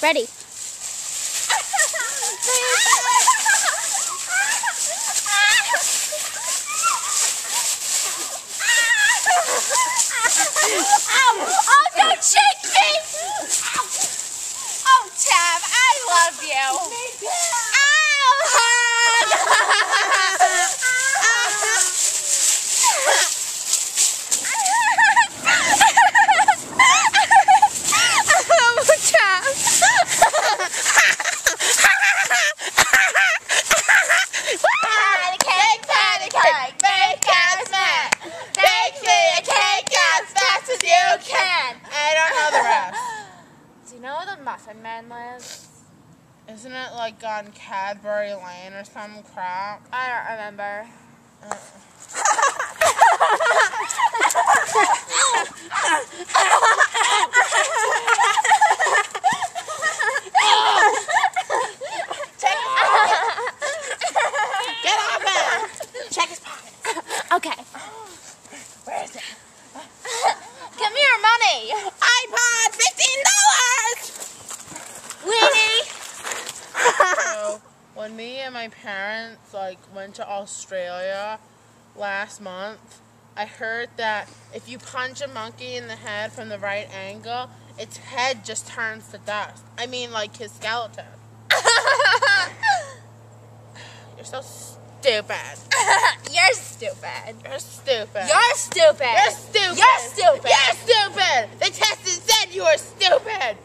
Ready. Oh, don't shake me! Oh, Tab, I love you. Me too. Do you know where the Muffin Man lives? Isn't it like on Cadbury Lane or some crap? I don't remember. Get off it! Check his pockets. Okay. Where is it? Give me your money. iPod, $15! Weenie. So, when me and my parents went to Australia last month, I heard that if you punch a monkey in the head from the right angle, its head just turns to dust. I mean, like his skeleton. You're so stupid. You're stupid. You're stupid. You're stupid. You're stupid. You're stupid. You're stupid. The test said you were stupid.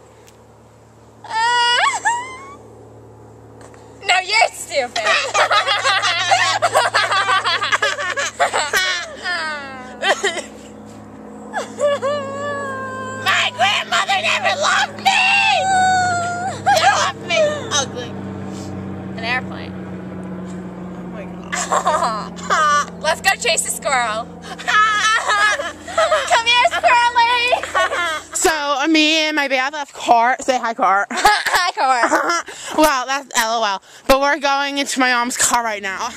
No, you're stupid. My grandmother never loved me. They loved me ugly. An airplane. Oh my god. Let's go chase a squirrel. Come here, squirrely. So, me and my BFF Cart, say hi, Cart. Hi, Cor. Well, that's LOL. But we're going into my mom's car right now.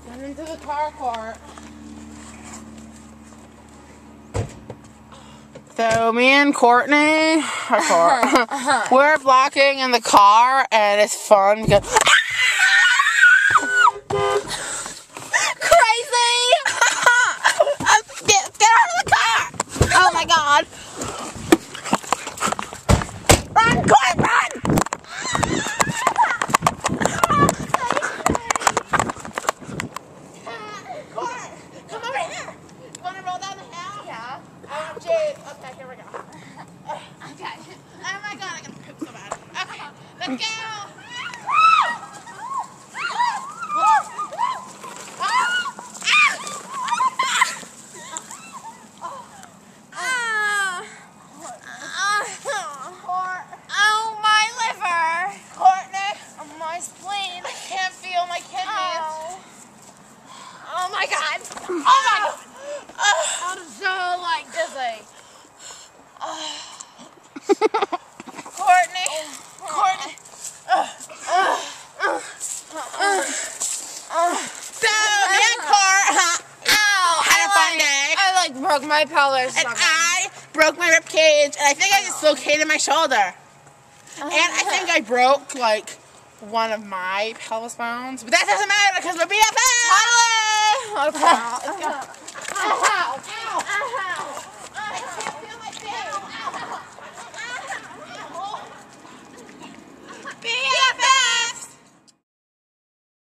Get into the car, Cart. So, me and Courtney, we're blocking in the car, and it's fun because... Crazy. Get out of the car! Oh my god! Run, Court, run! Court, come over here! You wanna roll down the hill? Yeah. OMG. Okay, here we go. Okay. Oh my god, I gotta poop so bad. Okay, let's go! Oh, my liver. Courtney, Oh, my spleen. I can't feel my kidneys. Oh my god. Oh my god! I'm so dizzy. Courtney! Courtney! So, me and Court had a fun day. I broke my pelvis. And I broke my rib cage, and I think I dislocated my shoulder. And I think I broke, one of my pelvis bones. But that doesn't matter because we're BFFs! Okay. Let's go.